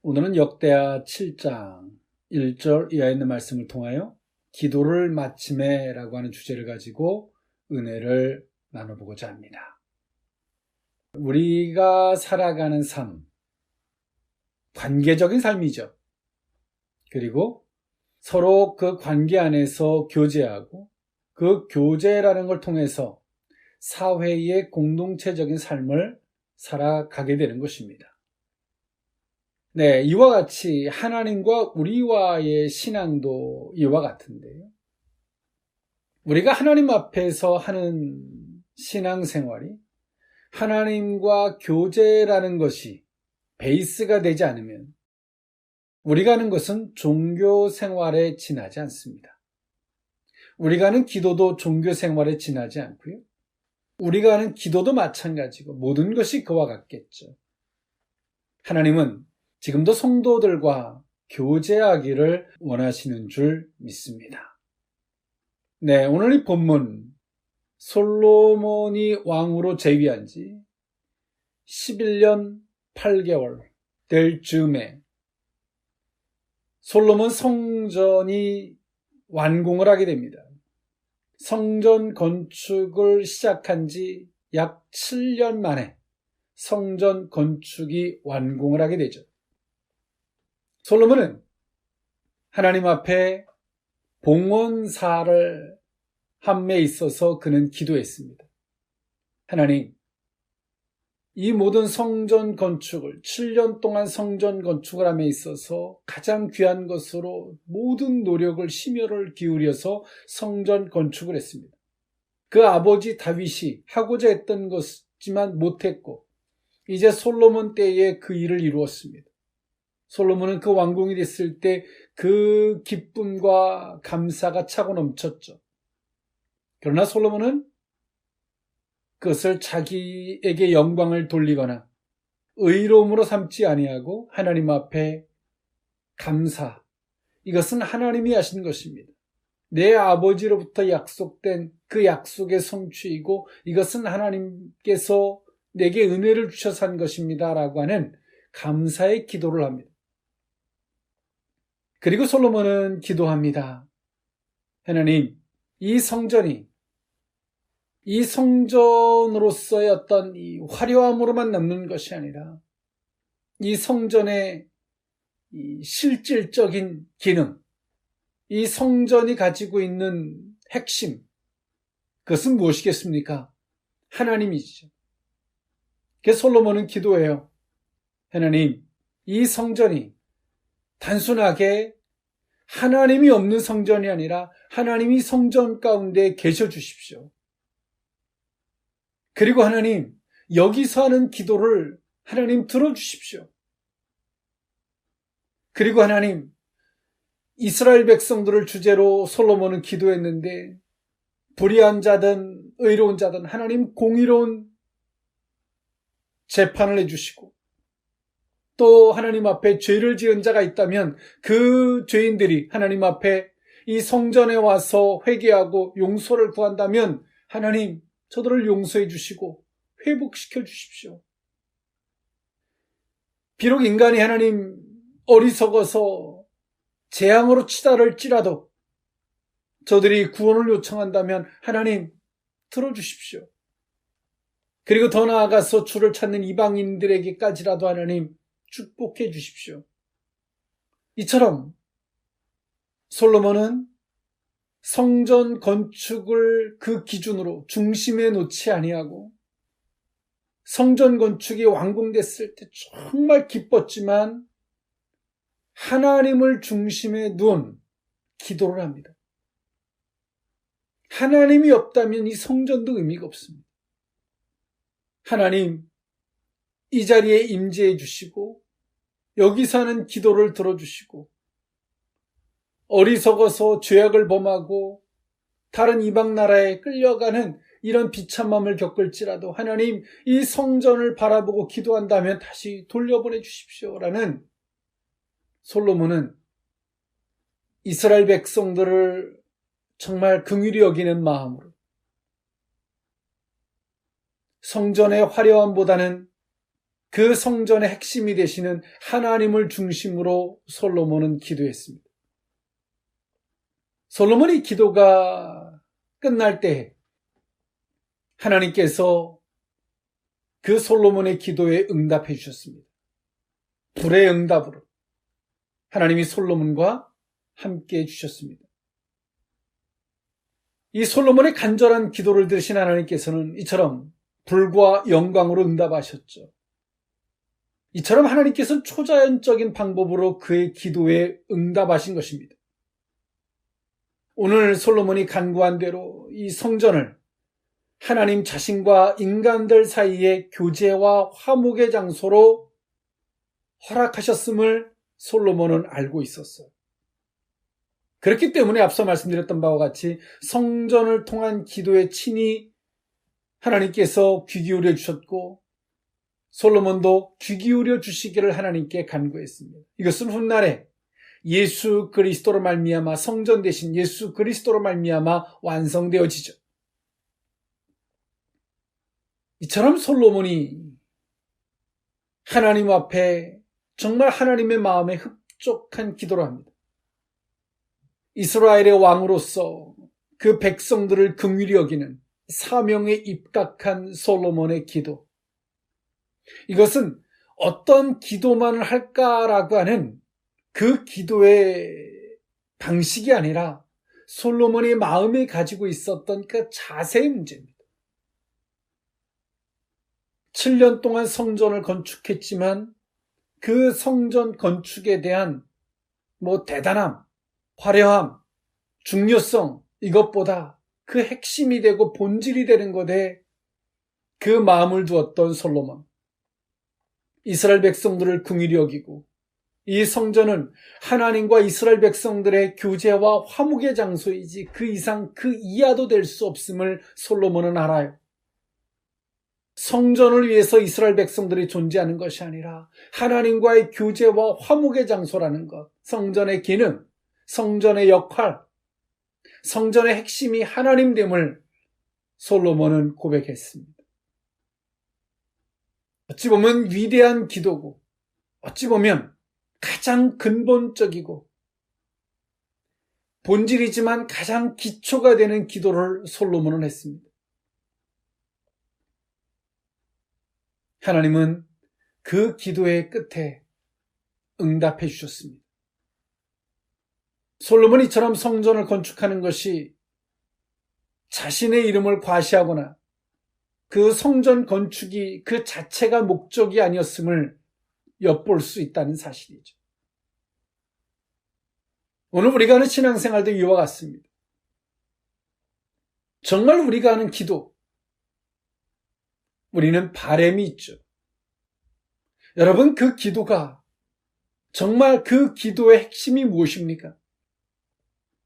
오늘은 역대하 7장 1절 이하에 있는 말씀을 통하여 기도를 마침에 라고 하는 주제를 가지고 은혜를 나눠보고자 합니다. 우리가 살아가는 삶, 관계적인 삶이죠. 그리고 서로 그 관계 안에서 교제하고 그 교제라는 걸 통해서 사회의 공동체적인 삶을 살아가게 되는 것입니다. 네, 이와 같이 하나님과 우리와의 신앙도 이와 같은데요. 우리가 하나님 앞에서 하는 신앙생활이 하나님과 교제라는 것이 베이스가 되지 않으면 우리가 하는 것은 종교생활에 지나지 않습니다. 우리가 하는 기도도 종교생활에 지나지 않고요. 우리가 하는 기도도 마찬가지고 모든 것이 그와 같겠죠. 하나님은 지금도 성도들과 교제하기를 원하시는 줄 믿습니다. 네, 오늘 이 본문 솔로몬이 왕으로 재위한 지 11년 8개월 될 즈음에 솔로몬 성전이 완공을 하게 됩니다. 성전 건축을 시작한 지 약 7년 만에 성전 건축이 완공을 하게 되죠. 솔로몬은 하나님 앞에 봉헌사를 함에 있어서 그는 기도했습니다. 하나님, 이 모든 성전 건축을 7년 동안 성전 건축을 함에 있어서 가장 귀한 것으로 모든 노력을 심혈을 기울여서 성전 건축을 했습니다. 그 아버지 다윗이 하고자 했던 것이지만 못했고 이제 솔로몬 때에 그 일을 이루었습니다. 솔로몬은 그 완공이 됐을 때 그 기쁨과 감사가 차고 넘쳤죠. 그러나 솔로몬은 그것을 자기에게 영광을 돌리거나 의로움으로 삼지 아니하고 하나님 앞에 감사, 이것은 하나님이 하신 것입니다. 내 아버지로부터 약속된 그 약속의 성취이고 이것은 하나님께서 내게 은혜를 주셔서 한 것입니다 라고 하는 감사의 기도를 합니다. 그리고 솔로몬은 기도합니다. 하나님, 이 성전으로서의 어떤 이 화려함으로만 남는 것이 아니라 이 성전의 이 실질적인 기능, 이 성전이 가지고 있는 핵심, 그것은 무엇이겠습니까? 하나님이시죠. 그래서 솔로몬은 기도해요. 하나님, 이 성전이 단순하게 하나님이 없는 성전이 아니라 하나님이 성전 가운데 계셔 주십시오. 그리고 하나님, 여기서 하는 기도를 하나님 들어주십시오. 그리고 하나님, 이스라엘 백성들을 주제로 솔로몬은 기도했는데 불의한 자든 의로운 자든 하나님 공의로운 재판을 해주시고 또 하나님 앞에 죄를 지은 자가 있다면 그 죄인들이 하나님 앞에 이 성전에 와서 회개하고 용서를 구한다면 하나님 저들을 용서해 주시고 회복시켜 주십시오. 비록 인간이 하나님 어리석어서 재앙으로 치달을지라도 저들이 구원을 요청한다면 하나님 들어주십시오. 그리고 더 나아가서 주를 찾는 이방인들에게까지라도 하나님 축복해 주십시오. 이처럼 솔로몬은 성전 건축을 그 기준으로 중심에 놓지 아니하고 성전 건축이 완공됐을 때 정말 기뻤지만 하나님을 중심에 두은 기도를 합니다. 하나님이 없다면 이 성전도 의미가 없습니다. 하나님, 이 자리에 임재해 주시고 여기서 하는 기도를 들어주시고 어리석어서 죄악을 범하고 다른 이방 나라에 끌려가는 이런 비참함을 겪을지라도 하나님 이 성전을 바라보고 기도한다면 다시 돌려보내 주십시오라는 솔로몬은 이스라엘 백성들을 정말 긍휼히 여기는 마음으로 성전의 화려함보다는 그 성전의 핵심이 되시는 하나님을 중심으로 솔로몬은 기도했습니다. 솔로몬이 기도가 끝날 때 하나님께서 그 솔로몬의 기도에 응답해 주셨습니다. 불의 응답으로 하나님이 솔로몬과 함께 해 주셨습니다. 이 솔로몬의 간절한 기도를 들으신 하나님께서는 이처럼 불과 영광으로 응답하셨죠. 이처럼 하나님께서는 초자연적인 방법으로 그의 기도에 응답하신 것입니다. 오늘 솔로몬이 간구한 대로 이 성전을 하나님 자신과 인간들 사이의 교제와 화목의 장소로 허락하셨음을 솔로몬은 알고 있었어요. 그렇기 때문에 앞서 말씀드렸던 바와 같이 성전을 통한 기도에 친히 하나님께서 귀 기울여 주셨고 솔로몬도 귀 기울여 주시기를 하나님께 간구했습니다. 이것은 훗날에 예수 그리스도로 말미암아 성전 대신 예수 그리스도로 말미암아 완성되어지죠. 이처럼 솔로몬이 하나님 앞에 정말 하나님의 마음에 흡족한 기도를 합니다. 이스라엘의 왕으로서 그 백성들을 긍휼히 여기는 사명에 입각한 솔로몬의 기도. 이것은 어떤 기도만을 할까라고 하는 그 기도의 방식이 아니라 솔로몬의 마음에 가지고 있었던 그 자세의 문제입니다. 7년 동안 성전을 건축했지만 그 성전 건축에 대한 대단함, 화려함, 중요성, 이것보다 그 핵심이 되고 본질이 되는 것에 그 마음을 두었던 솔로몬. 이스라엘 백성들을 긍휼히 여기고 이 성전은 하나님과 이스라엘 백성들의 교제와 화목의 장소이지 그 이상 그 이하도 될 수 없음을 솔로몬은 알아요. 성전을 위해서 이스라엘 백성들이 존재하는 것이 아니라 하나님과의 교제와 화목의 장소라는 것, 성전의 기능, 성전의 역할, 성전의 핵심이 하나님됨을 솔로몬은 고백했습니다. 어찌 보면 위대한 기도고 어찌 보면 가장 근본적이고 본질이지만 가장 기초가 되는 기도를 솔로몬은 했습니다. 하나님은 그 기도의 끝에 응답해 주셨습니다. 솔로몬이 이처럼 성전을 건축하는 것이 자신의 이름을 과시하거나 그 성전 건축이 그 자체가 목적이 아니었음을 엿볼 수 있다는 사실이죠. 오늘 우리가 하는 신앙생활도 이와 같습니다. 정말 우리가 하는 기도, 우리는 바람이 있죠. 여러분, 그 기도가 정말 그 기도의 핵심이 무엇입니까?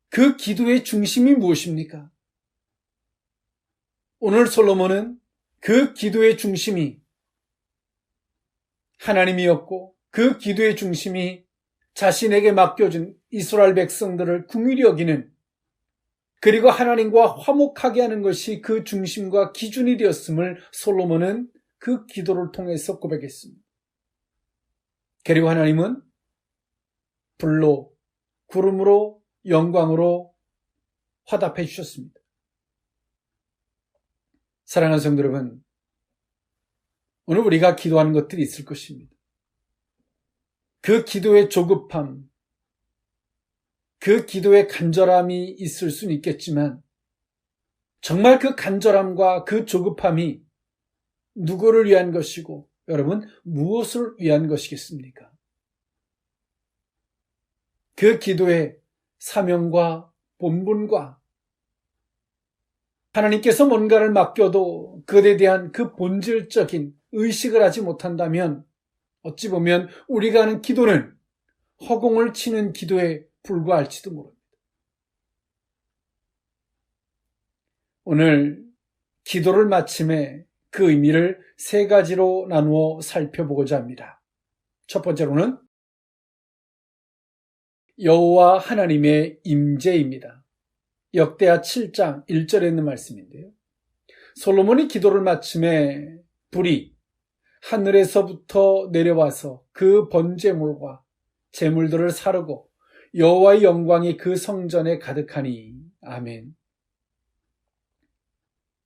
그 기도의 중심이 무엇입니까? 오늘 솔로몬은 그 기도의 중심이 하나님이었고 그 기도의 중심이 자신에게 맡겨준 이스라엘 백성들을 긍휼히 여기는 그리고 하나님과 화목하게 하는 것이 그 중심과 기준이 되었음을 솔로몬은 그 기도를 통해서 고백했습니다. 그리고 하나님은 불로, 구름으로, 영광으로 화답해 주셨습니다. 사랑하는 성도 여러분, 오늘 우리가 기도하는 것들이 있을 것입니다. 그 기도의 조급함, 그 기도의 간절함이 있을 수는 있겠지만 정말 그 간절함과 그 조급함이 누구를 위한 것이고 여러분 무엇을 위한 것이겠습니까? 그 기도의 사명과 본분과 하나님께서 뭔가를 맡겨도 그에 대한 그 본질적인 의식을 하지 못한다면 어찌 보면 우리가 하는 기도는 허공을 치는 기도에 불과할지도 모릅니다. 오늘 기도를 마침에 그 의미를 세 가지로 나누어 살펴보고자 합니다. 첫 번째로는 여호와 하나님의 임재입니다. 역대하 7장 1절에 있는 말씀인데요. 솔로몬이 기도를 마침에 불이 하늘에서부터 내려와서 그 번제물과 제물들을 사르고 여호와의 영광이 그 성전에 가득하니. 아멘.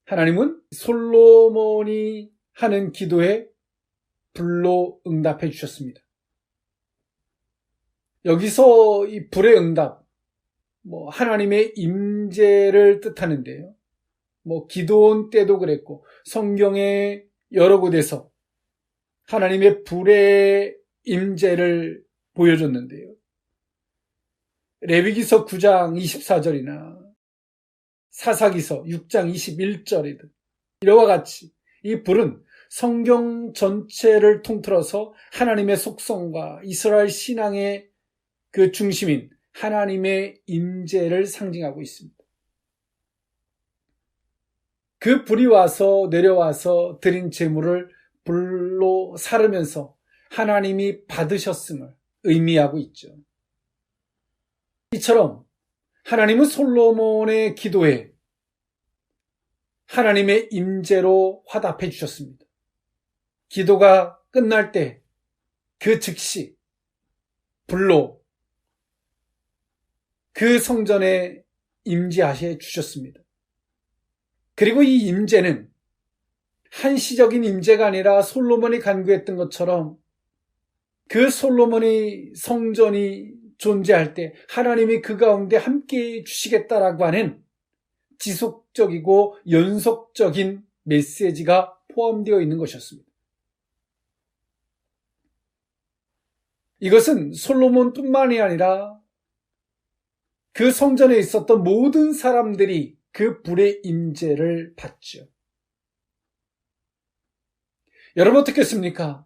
하나님은 솔로몬이 하는 기도에 불로 응답해 주셨습니다. 여기서 이 불의 응답, 하나님의 임재를 뜻하는데요. 기드온 때도 그랬고 성경의 여러 곳에서 하나님의 불의 임재를 보여줬는데요. 레위기서 9장 24절이나 사사기서 6장 21절이든 이와 같이 이 불은 성경 전체를 통틀어서 하나님의 속성과 이스라엘 신앙의 그 중심인 하나님의 임재를 상징하고 있습니다. 그 불이 와서 내려와서 드린 제물을 불로 사르면서 하나님이 받으셨음을 의미하고 있죠. 이처럼 하나님은 솔로몬의 기도에 하나님의 임재로 화답해 주셨습니다. 기도가 끝날 때 그 즉시 불로 그 성전에 임재하셔 주셨습니다. 그리고 이 임재는 한시적인 임재가 아니라 솔로몬이 간구했던 것처럼 그 솔로몬의 성전이 존재할 때 하나님이 그 가운데 함께해 주시겠다라고 하는 지속적이고 연속적인 메시지가 포함되어 있는 것이었습니다. 이것은 솔로몬뿐만이 아니라 그 성전에 있었던 모든 사람들이 그 불의 임재를 받죠. 여러분 어떻겠습니까?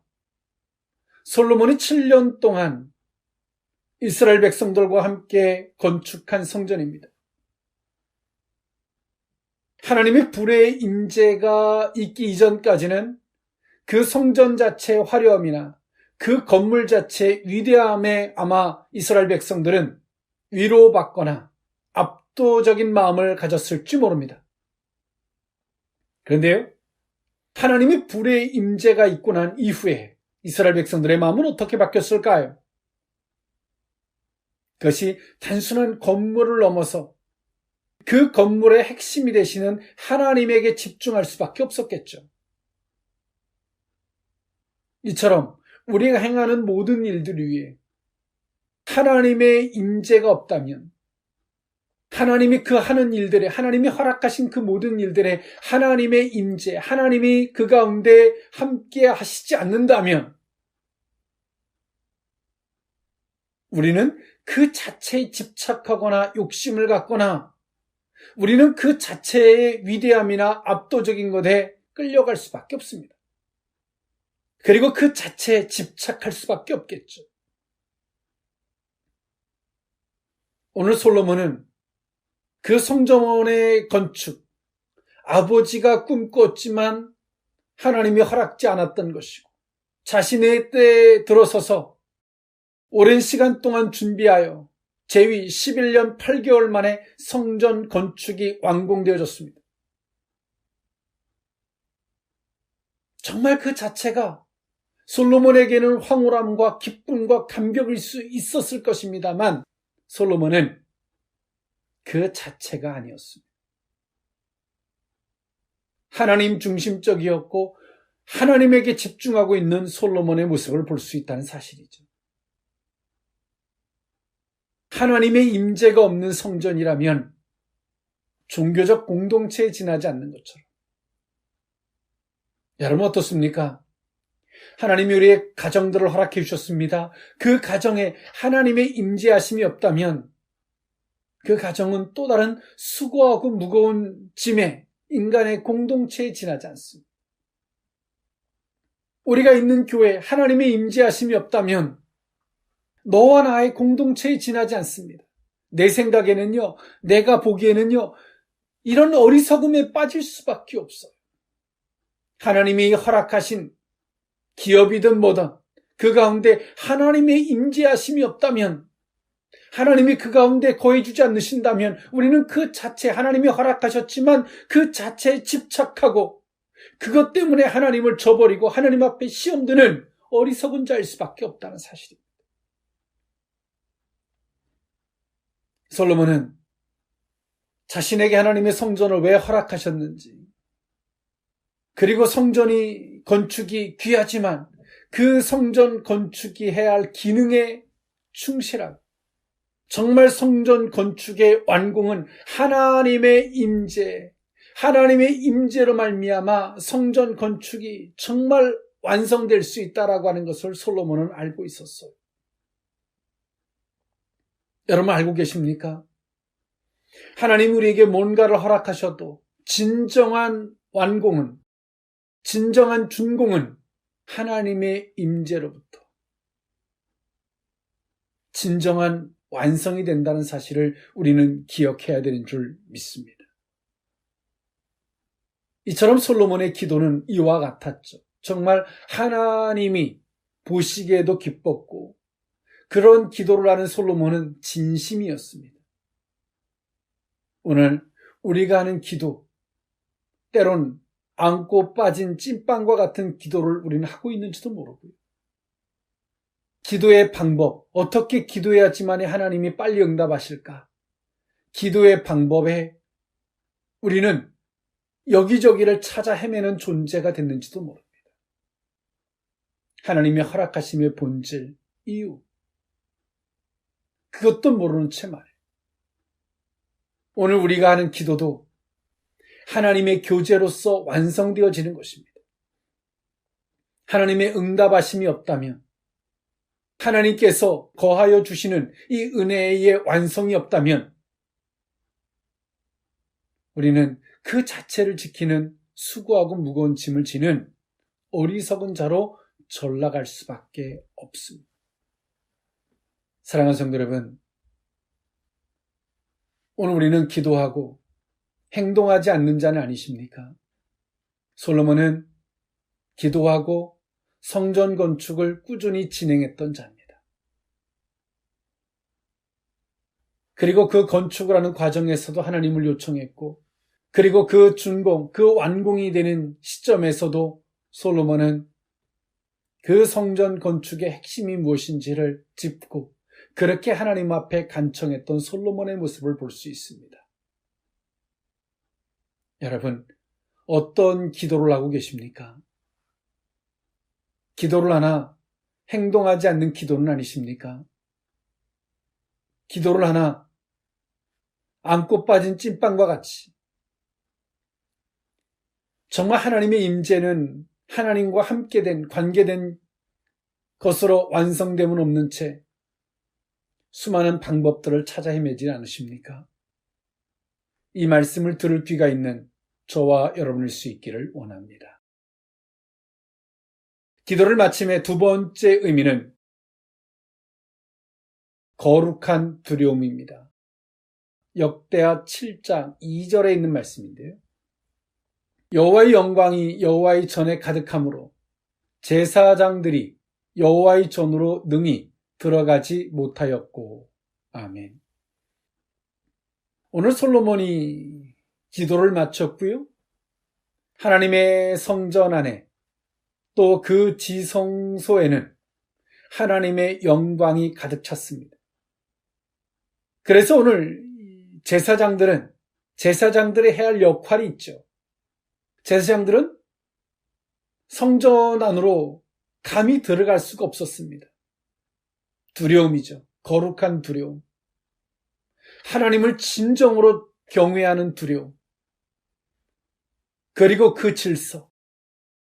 솔로몬이 7년 동안 이스라엘 백성들과 함께 건축한 성전입니다. 하나님의 불의 임재가 있기 이전까지는 그 성전 자체의 화려함이나 그 건물 자체의 위대함에 아마 이스라엘 백성들은 위로받거나 압도적인 마음을 가졌을지 모릅니다. 그런데요, 하나님의 불의 임재가 있고 난 이후에 이스라엘 백성들의 마음은 어떻게 바뀌었을까요? 그것이 단순한 건물을 넘어서 그 건물의 핵심이 되시는 하나님에게 집중할 수밖에 없었겠죠. 이처럼 우리가 행하는 모든 일들 위에 하나님의 임재가 없다면 하나님이 그 하는 일들에 하나님이 허락하신 그 모든 일들에 하나님의 임재, 하나님이 그 가운데 함께 하시지 않는다면 우리는 그 자체에 집착하거나 욕심을 갖거나 우리는 그 자체의 위대함이나 압도적인 것에 끌려갈 수밖에 없습니다. 그리고 그 자체에 집착할 수밖에 없겠죠. 오늘 솔로몬은 그 성전의 건축, 아버지가 꿈꿨지만 하나님이 허락지 않았던 것이고 자신의 때에 들어서서 오랜 시간 동안 준비하여 제위 11년 8개월 만에 성전 건축이 완공되어졌습니다. 정말 그 자체가 솔로몬에게는 황홀함과 기쁨과 감격일 수 있었을 것입니다만 솔로몬은 그 자체가 아니었습니다. 하나님 중심적이었고 하나님에게 집중하고 있는 솔로몬의 모습을 볼 수 있다는 사실이죠. 하나님의 임재가 없는 성전이라면 종교적 공동체에 지나지 않는 것처럼. 여러분 어떻습니까? 하나님이 우리의 가정들을 허락해 주셨습니다. 그 가정에 하나님의 임재하심이 없다면 그 가정은 또 다른 수고하고 무거운 짐에 인간의 공동체에 지나지 않습니다. 우리가 있는 교회에 하나님의 임재하심이 없다면 너와 나의 공동체에 지나지 않습니다. 내 생각에는요, 내가 보기에는요, 이런 어리석음에 빠질 수밖에 없어요. 하나님이 허락하신 기업이든 뭐든 그 가운데 하나님의 임재하심이 없다면 하나님이 그 가운데 거해주지 않으신다면 우리는 그 자체 하나님이 허락하셨지만 그 자체에 집착하고 그것 때문에 하나님을 저버리고 하나님 앞에 시험 드는 어리석은 자일 수밖에 없다는 사실입니다. 솔로몬은 자신에게 하나님의 성전을 왜 허락하셨는지, 그리고 성전이 건축이 귀하지만 그 성전 건축이 해야 할 기능에 충실하고, 정말 성전 건축의 완공은 하나님의 임재로 말미암아 성전 건축이 정말 완성될 수 있다라고 하는 것을 솔로몬은 알고 있었어요. 여러분 알고 계십니까? 하나님 우리에게 뭔가를 허락하셔도 진정한 완공은, 진정한 준공은 하나님의 임재로부터 진정한 완성이 된다는 사실을 우리는 기억해야 되는 줄 믿습니다. 이처럼 솔로몬의 기도는 이와 같았죠. 정말 하나님이 보시기에도 기뻤고, 그런 기도를 하는 솔로몬은 진심이었습니다. 오늘 우리가 하는 기도, 때론 안고 빠진 찐빵과 같은 기도를 우리는 하고 있는지도 모르고요. 기도의 방법, 어떻게 기도해야지만 하나님이 빨리 응답하실까? 기도의 방법에 우리는 여기저기를 찾아 헤매는 존재가 됐는지도 모릅니다. 하나님이 허락하심의 본질, 이유, 그것도 모르는 채 말이에요. 오늘 우리가 하는 기도도 하나님의 교제로서 완성되어지는 것입니다. 하나님의 응답하심이 없다면, 하나님께서 거하여 주시는 이 은혜의 완성이 없다면 우리는 그 자체를 지키는 수고하고 무거운 짐을 지는 어리석은 자로 전락할 수밖에 없습니다. 사랑하는 성도 여러분, 오늘 우리는 기도하고 행동하지 않는 자는 아니십니까? 솔로몬은 기도하고 성전 건축을 꾸준히 진행했던 자입니다. 그리고 그 건축을 하는 과정에서도 하나님을 요청했고, 그리고 그 준공, 그 완공이 되는 시점에서도 솔로몬은 그 성전 건축의 핵심이 무엇인지를 짚고 그렇게 하나님 앞에 간청했던 솔로몬의 모습을 볼 수 있습니다. 여러분, 어떤 기도를 하고 계십니까? 기도를 하나 행동하지 않는 기도는 아니십니까? 기도를 하나 안고 빠진 찐빵과 같이 정말 하나님의 임재는 하나님과 함께 된, 관계된 것으로 완성됨은 없는 채 수많은 방법들을 찾아 헤매지 않으십니까? 이 말씀을 들을 귀가 있는 저와 여러분일 수 있기를 원합니다. 기도를 마침의 두 번째 의미는 거룩한 두려움입니다. 역대하 7장 2절에 있는 말씀인데요. 여호와의 영광이 여호와의 전에 가득함으로 제사장들이 여호와의 전으로 능히 들어가지 못하였고. 아멘. 오늘 솔로몬이 기도를 마쳤고요. 하나님의 성전 안에 또 그 지성소에는 하나님의 영광이 가득 찼습니다. 그래서 오늘 제사장들의 해야 할 역할이 있죠. 제사장들은 성전 안으로 감히 들어갈 수가 없었습니다. 두려움이죠. 거룩한 두려움. 하나님을 진정으로 경외하는 두려움. 그리고 그 질서.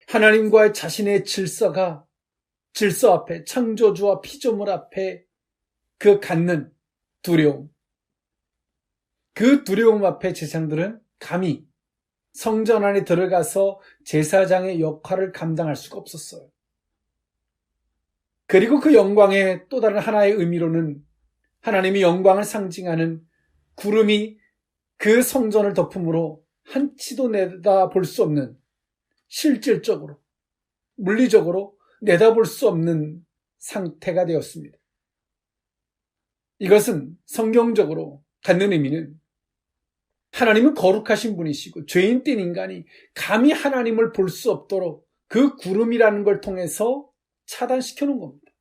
하나님과의 자신의 질서 앞에, 창조주와 피조물 앞에 그 갖는 두려움. 그 두려움 앞에 제사장들은 감히 성전 안에 들어가서 제사장의 역할을 감당할 수가 없었어요. 그리고 그 영광의 또 다른 하나의 의미로는 하나님의 영광을 상징하는 구름이 그 성전을 덮음으로 한치도 내다볼 수 없는, 실질적으로, 물리적으로 내다볼 수 없는 상태가 되었습니다. 이것은 성경적으로 갖는 의미는 하나님은 거룩하신 분이시고 죄인 된 인간이 감히 하나님을 볼 수 없도록 그 구름이라는 걸 통해서 차단시켜 놓은 겁니다.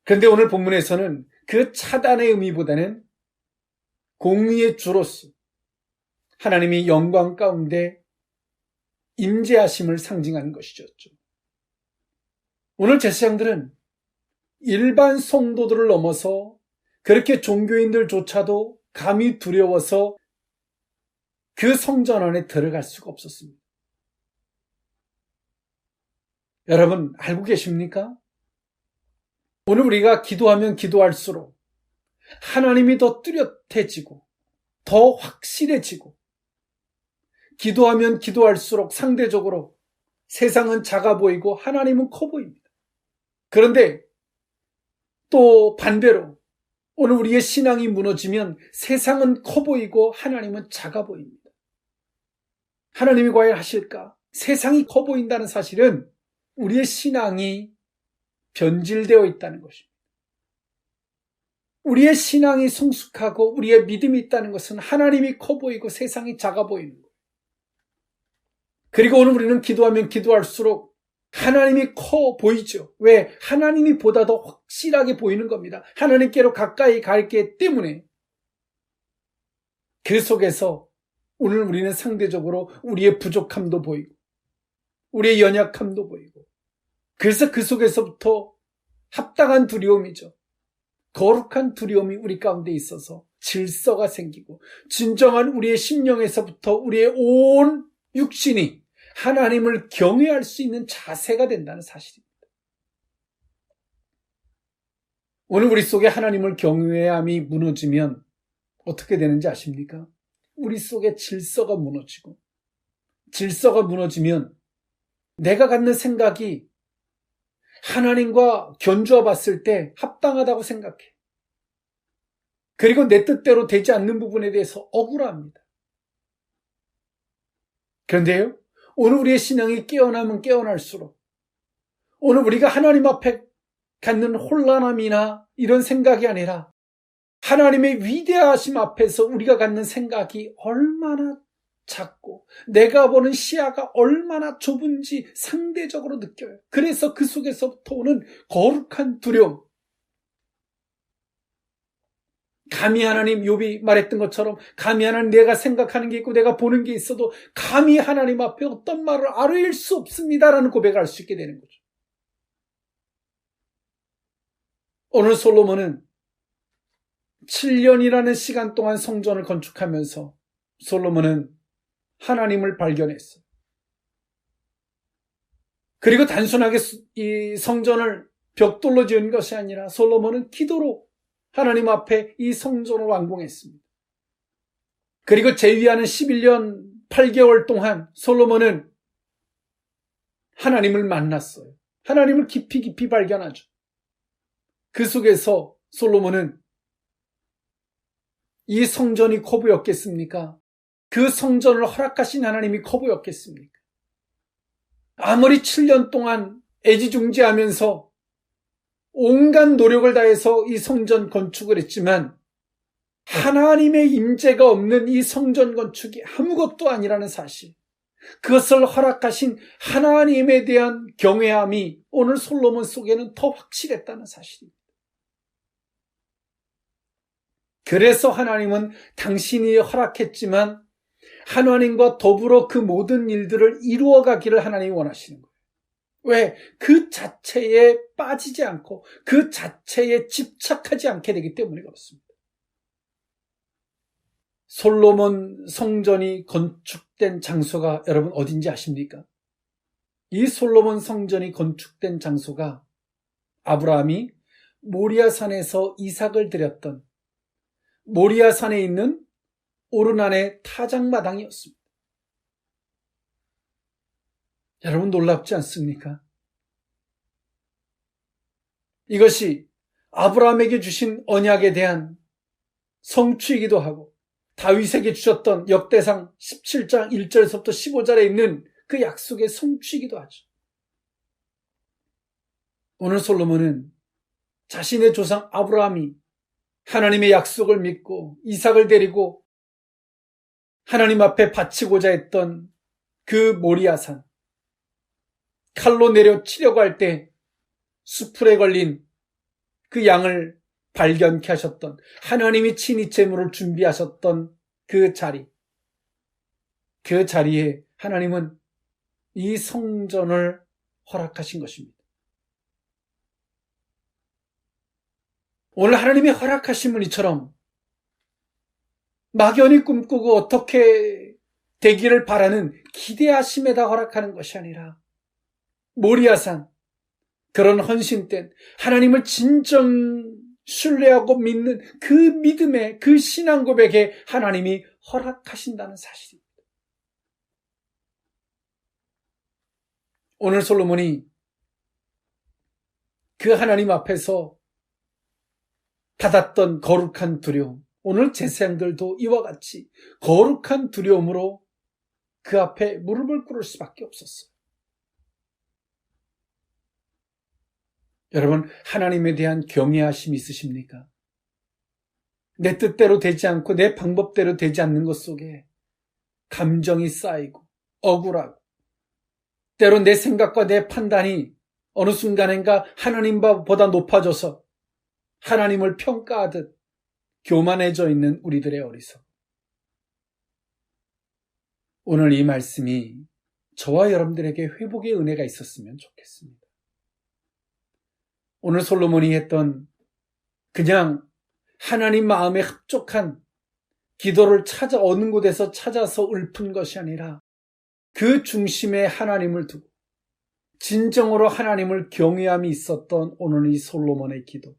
그런데 오늘 본문에서는 그 차단의 의미보다는 공의의 주로서 하나님이 영광 가운데 임재하심을 상징하는 것이죠. 오늘 제사장들은 일반 성도들을 넘어서 그렇게 종교인들조차도 감히 두려워서 그 성전 안에 들어갈 수가 없었습니다. 여러분 알고 계십니까? 오늘 우리가 기도하면 기도할수록 하나님이 더 뚜렷해지고 더 확실해지고, 기도하면 기도할수록 상대적으로 세상은 작아 보이고 하나님은 커 보입니다. 그런데 또 반대로 오늘 우리의 신앙이 무너지면 세상은 커 보이고 하나님은 작아 보입니다. 하나님이 과연 하실까? 세상이 커 보인다는 사실은 우리의 신앙이 변질되어 있다는 것입니다. 우리의 신앙이 성숙하고 우리의 믿음이 있다는 것은 하나님이 커 보이고 세상이 작아 보이는 거예요. 그리고 오늘 우리는 기도하면 기도할수록 하나님이 커 보이죠. 왜? 하나님이 보다 더 확실하게 보이는 겁니다. 하나님께로 가까이 갈기 때문에. 그 속에서 오늘 우리는 상대적으로 우리의 부족함도 보이고 우리의 연약함도 보이고, 그래서 그 속에서부터 합당한 두려움이죠. 거룩한 두려움이 우리 가운데 있어서 질서가 생기고 진정한 우리의 심령에서부터 우리의 온 육신이 하나님을 경외할 수 있는 자세가 된다는 사실입니다. 오늘 우리 속에 하나님을 경외함이 무너지면 어떻게 되는지 아십니까? 우리 속에 질서가 무너지고, 질서가 무너지면 내가 갖는 생각이 하나님과 견주어 봤을 때 합당하다고 생각해. 그리고 내 뜻대로 되지 않는 부분에 대해서 억울합니다. 그런데요, 오늘 우리의 신앙이 깨어나면 깨어날수록, 오늘 우리가 하나님 앞에 갖는 혼란함이나 이런 생각이 아니라 하나님의 위대하심 앞에서 우리가 갖는 생각이 얼마나 작고 내가 보는 시야가 얼마나 좁은지 상대적으로 느껴요. 그래서 그 속에서부터 오는 거룩한 두려움. 감히 하나님, 욥이 말했던 것처럼 감히 하나님, 내가 생각하는 게 있고 내가 보는 게 있어도 감히 하나님 앞에 어떤 말을 아뢰일 수 없습니다라는 고백을 할 수 있게 되는 거죠. 오늘 솔로몬은 7년이라는 시간 동안 성전을 건축하면서 솔로몬은 하나님을 발견했어요. 그리고 단순하게 이 성전을 벽돌로 지은 것이 아니라 솔로몬은 기도로 하나님 앞에 이 성전을 완공했습니다. 그리고 재위하는 11년 8개월 동안 솔로몬은 하나님을 만났어요. 하나님을 깊이 발견하죠. 그 속에서 솔로몬은 이 성전이 커 보였겠습니까? 그 성전을 허락하신 하나님이 커 보였겠습니까? 아무리 7년 동안 애지중지하면서 온갖 노력을 다해서 이 성전 건축을 했지만 하나님의 임재가 없는 이 성전 건축이 아무것도 아니라는 사실, 그것을 허락하신 하나님에 대한 경외함이 오늘 솔로몬 속에는 더 확실했다는 사실입니다. 그래서 하나님은 당신이 허락했지만 하나님과 더불어 그 모든 일들을 이루어가기를 하나님이 원하시는 거예요. 왜? 그 자체에 빠지지 않고 그 자체에 집착하지 않게 되기 때문에 그렇습니다. 솔로몬 성전이 건축된 장소가 여러분 어딘지 아십니까? 이 솔로몬 성전이 건축된 장소가 아브라함이 모리아산에서 이삭을 드렸던 모리아산에 있는 오르난의 타작마당이었습니다. 여러분 놀랍지 않습니까? 이것이 아브라함에게 주신 언약에 대한 성취이기도 하고 다윗에게 주셨던 역대상 17장 1절에서부터 15절에 있는 그 약속의 성취이기도 하죠. 오늘 솔로몬은 자신의 조상 아브라함이 하나님의 약속을 믿고 이삭을 데리고 하나님 앞에 바치고자 했던 그 모리아산, 칼로 내려 치려고 할 때 수풀에 걸린 그 양을 발견케 하셨던, 하나님이 친히 제물을 준비하셨던 그 자리, 그 자리에 하나님은 이 성전을 허락하신 것입니다. 오늘 하나님이 허락하신 이처럼 막연히 꿈꾸고 어떻게 되기를 바라는 기대하심에다 허락하는 것이 아니라 모리아산, 그런 헌신된 하나님을 진정 신뢰하고 믿는 그 믿음의 그 신앙 고백에 하나님이 허락하신다는 사실입니다. 오늘 솔로몬이 그 하나님 앞에서 받았던 거룩한 두려움, 오늘 제사장들도 이와 같이 거룩한 두려움으로 그 앞에 무릎을 꿇을 수밖에 없었어요. 여러분, 하나님에 대한 경외하심이 있으십니까? 내 뜻대로 되지 않고 내 방법대로 되지 않는 것 속에 감정이 쌓이고 억울하고 때로 내 생각과 내 판단이 어느 순간인가 하나님보다 높아져서 하나님을 평가하듯 교만해져 있는 우리들의 어리석. 오늘 이 말씀이 저와 여러분들에게 회복의 은혜가 있었으면 좋겠습니다. 오늘 솔로몬이 했던 그냥 하나님 마음에 합족한 기도를 찾아 어느 곳에서 찾아서 읊은 것이 아니라 그 중심에 하나님을 두고 진정으로 하나님을 경외함이 있었던 오늘 이 솔로몬의 기도.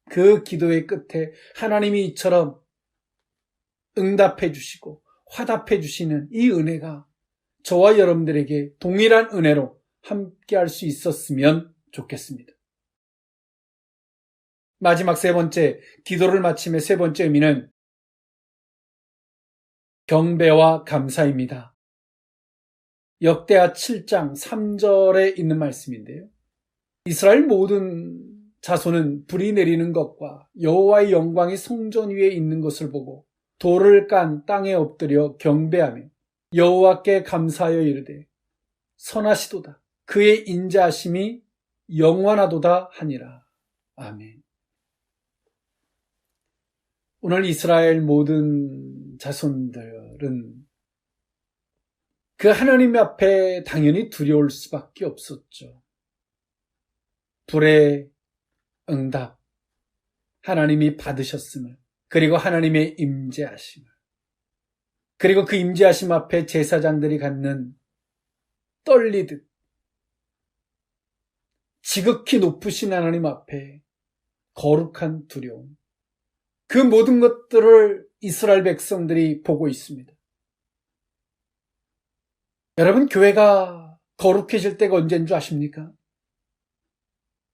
그 기도의 끝에 하나님이 이처럼 응답해 주시고 화답해 주시는 이 은혜가 저와 여러분들에게 동일한 은혜로 함께할 수 있었으면 좋겠습니다. 마지막 세 번째, 기도를 마침의 세 번째 의미는 경배와 감사입니다. 역대하 7장 3절에 있는 말씀인데요. 이스라엘 모든 자손은 불이 내리는 것과 여호와의 영광이 성전 위에 있는 것을 보고 돌을 깐 땅에 엎드려 경배하며 여호와께 감사하여 이르되 선하시도다. 그의 인자하심이 영원하도다 하니라. 아멘. 오늘 이스라엘 모든 자손들은 그 하나님 앞에 당연히 두려울 수밖에 없었죠. 불의 응답, 하나님이 받으셨음을, 그리고 하나님의 임재하심을, 그리고 그 임재하심 앞에 제사장들이 갖는 떨리듯 지극히 높으신 하나님 앞에 거룩한 두려움, 그 모든 것들을 이스라엘 백성들이 보고 있습니다. 여러분, 교회가 거룩해질 때가 언제인 줄 아십니까?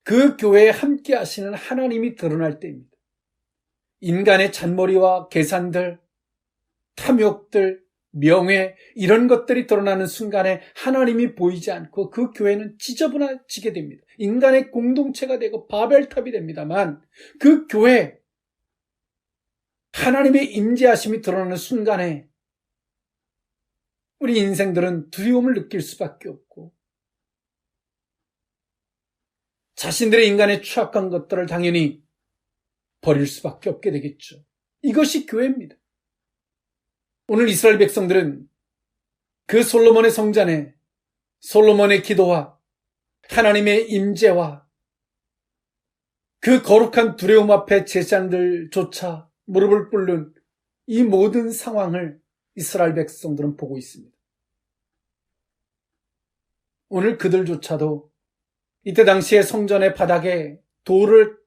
그 교회에 함께 하시는 하나님이 드러날 때입니다. 인간의 잔머리와 계산들, 탐욕들, 명예, 이런 것들이 드러나는 순간에 하나님이 보이지 않고 그 교회는 지저분해지게 됩니다. 인간의 공동체가 되고 바벨탑이 됩니다만 그 교회, 하나님의 임재하심이 드러나는 순간에 우리 인생들은 두려움을 느낄 수밖에 없고 자신들의 인간의 추악한 것들을 당연히 버릴 수밖에 없게 되겠죠. 이것이 교회입니다. 오늘 이스라엘 백성들은 그 솔로몬의 성전에 솔로몬의 기도와 하나님의 임재와 그 거룩한 두려움 앞에 제사장들조차 무릎을 꿇는 이 모든 상황을 이스라엘 백성들은 보고 있습니다. 오늘 그들조차도 이때 당시에 성전의 바닥에 돌을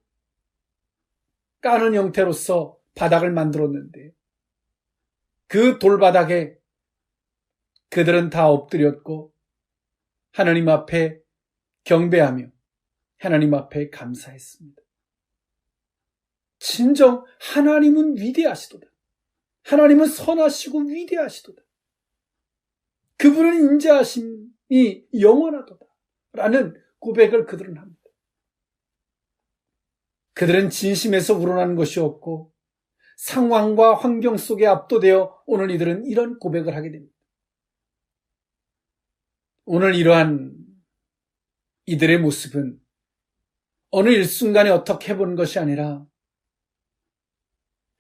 까는 형태로서 바닥을 만들었는데 그 돌바닥에 그들은 다 엎드렸고 하나님 앞에 경배하며 하나님 앞에 감사했습니다. 진정 하나님은 위대하시도다. 하나님은 선하시고 위대하시도다. 그분은 인자하심이 영원하도다. 라는 고백을 그들은 합니다. 그들은 진심에서 우러나는 것이 없고 상황과 환경 속에 압도되어 오늘 이들은 이런 고백을 하게 됩니다. 오늘 이러한 이들의 모습은 어느 일순간에 어떻게 해본 것이 아니라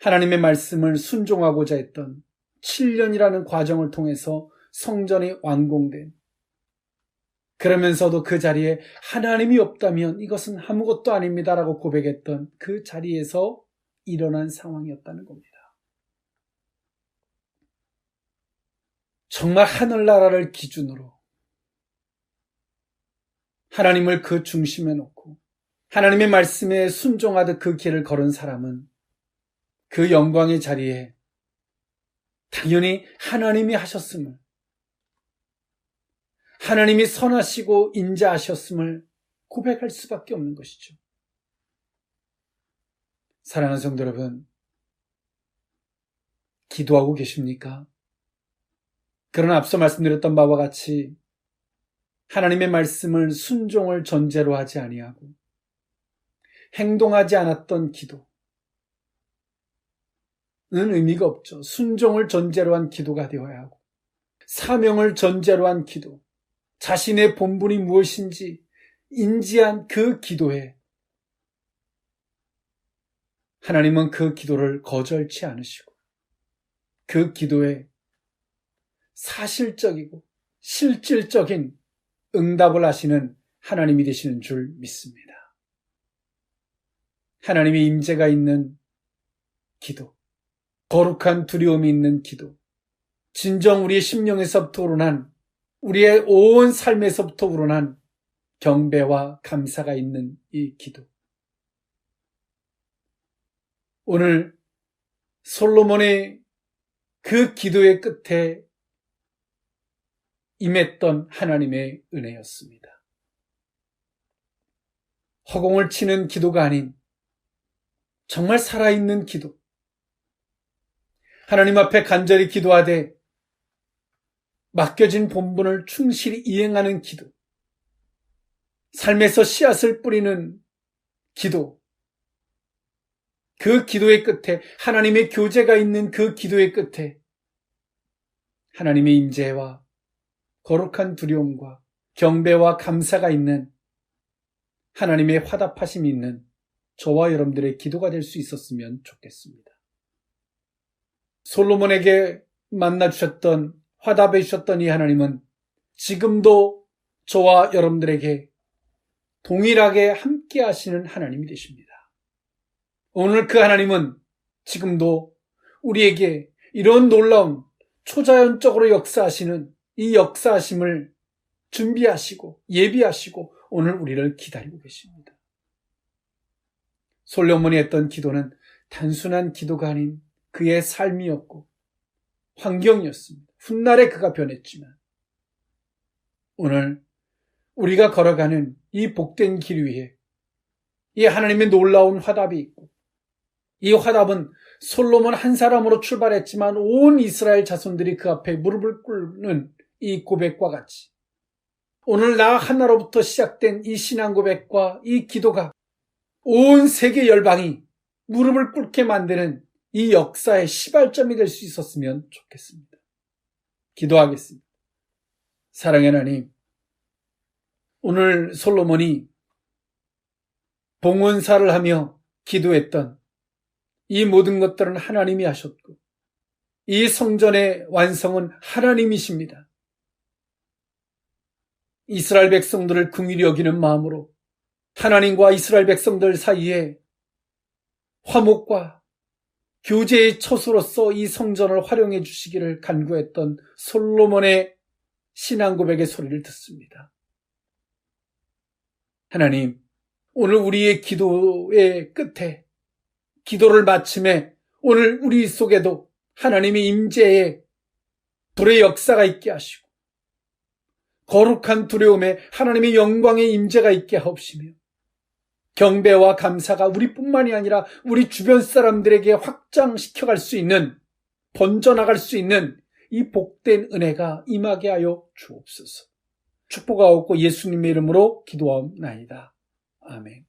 하나님의 말씀을 순종하고자 했던 7년이라는 과정을 통해서 성전이 완공된, 그러면서도 그 자리에 하나님이 없다면 이것은 아무것도 아닙니다라고 고백했던 그 자리에서 일어난 상황이었다는 겁니다. 정말 하늘나라를 기준으로 하나님을 그 중심에 놓고 하나님의 말씀에 순종하듯 그 길을 걸은 사람은 그 영광의 자리에 당연히 하나님이 하셨음을, 하나님이 선하시고 인자하셨음을 고백할 수밖에 없는 것이죠. 사랑하는 성도 여러분, 기도하고 계십니까? 그러나 앞서 말씀드렸던 바와 같이 하나님의 말씀을 순종을 전제로 하지 아니하고 행동하지 않았던 기도는 의미가 없죠. 순종을 전제로 한 기도가 되어야 하고 사명을 전제로 한 기도, 자신의 본분이 무엇인지 인지한 그 기도에 하나님은 그 기도를 거절치 않으시고 그 기도에 사실적이고 실질적인 응답을 하시는 하나님이 되시는 줄 믿습니다. 하나님의 임재가 있는 기도, 거룩한 두려움이 있는 기도, 진정 우리의 심령에서부터 우러난, 우리의 온 삶에서부터 우러난 경배와 감사가 있는 이 기도. 오늘 솔로몬의 그 기도의 끝에 임했던 하나님의 은혜였습니다. 허공을 치는 기도가 아닌 정말 살아있는 기도, 하나님 앞에 간절히 기도하되 맡겨진 본분을 충실히 이행하는 기도, 삶에서 씨앗을 뿌리는 기도, 그 기도의 끝에 하나님의 교제가 있는 그 기도의 끝에 하나님의 임재와 거룩한 두려움과 경배와 감사가 있는 하나님의 화답하심이 있는 저와 여러분들의 기도가 될 수 있었으면 좋겠습니다. 솔로몬에게 만나주셨던, 화답해 주셨던 이 하나님은 지금도 저와 여러분들에게 동일하게 함께 하시는 하나님이 되십니다. 오늘 그 하나님은 지금도 우리에게 이런 놀라운 초자연적으로 역사하시는 이 역사하심을 준비하시고 예비하시고 오늘 우리를 기다리고 계십니다. 솔로몬이 했던 기도는 단순한 기도가 아닌 그의 삶이었고 환경이었습니다. 훗날에 그가 변했지만 오늘 우리가 걸어가는 이 복된 길 위에 이 하나님의 놀라운 화답이 있고 이 화답은 솔로몬 한 사람으로 출발했지만 온 이스라엘 자손들이 그 앞에 무릎을 꿇는 이 고백과 같이 오늘 나 하나로부터 시작된 이 신앙 고백과 이 기도가 온 세계 열방이 무릎을 꿇게 만드는 이 역사의 시발점이 될 수 있었으면 좋겠습니다. 기도하겠습니다. 사랑의 하나님, 오늘 솔로몬이 봉헌사를 하며 기도했던 이 모든 것들은 하나님이 하셨고 이 성전의 완성은 하나님이십니다. 이스라엘 백성들을 긍휼히 여기는 마음으로 하나님과 이스라엘 백성들 사이에 화목과 교제의 처소로서 이 성전을 활용해 주시기를 간구했던 솔로몬의 신앙 고백의 소리를 듣습니다. 하나님, 오늘 우리의 기도의 끝에 기도를 마침에 오늘 우리 속에도 하나님의 임재의 불의 역사가 있게 하시고 거룩한 두려움에 하나님의 영광의 임재가 있게 하옵시며 경배와 감사가 우리뿐만이 아니라 우리 주변 사람들에게 확장시켜갈 수 있는, 번져나갈 수 있는 이 복된 은혜가 임하게 하여 주옵소서. 축복하옵고 예수님의 이름으로 기도하옵나이다. 아멘.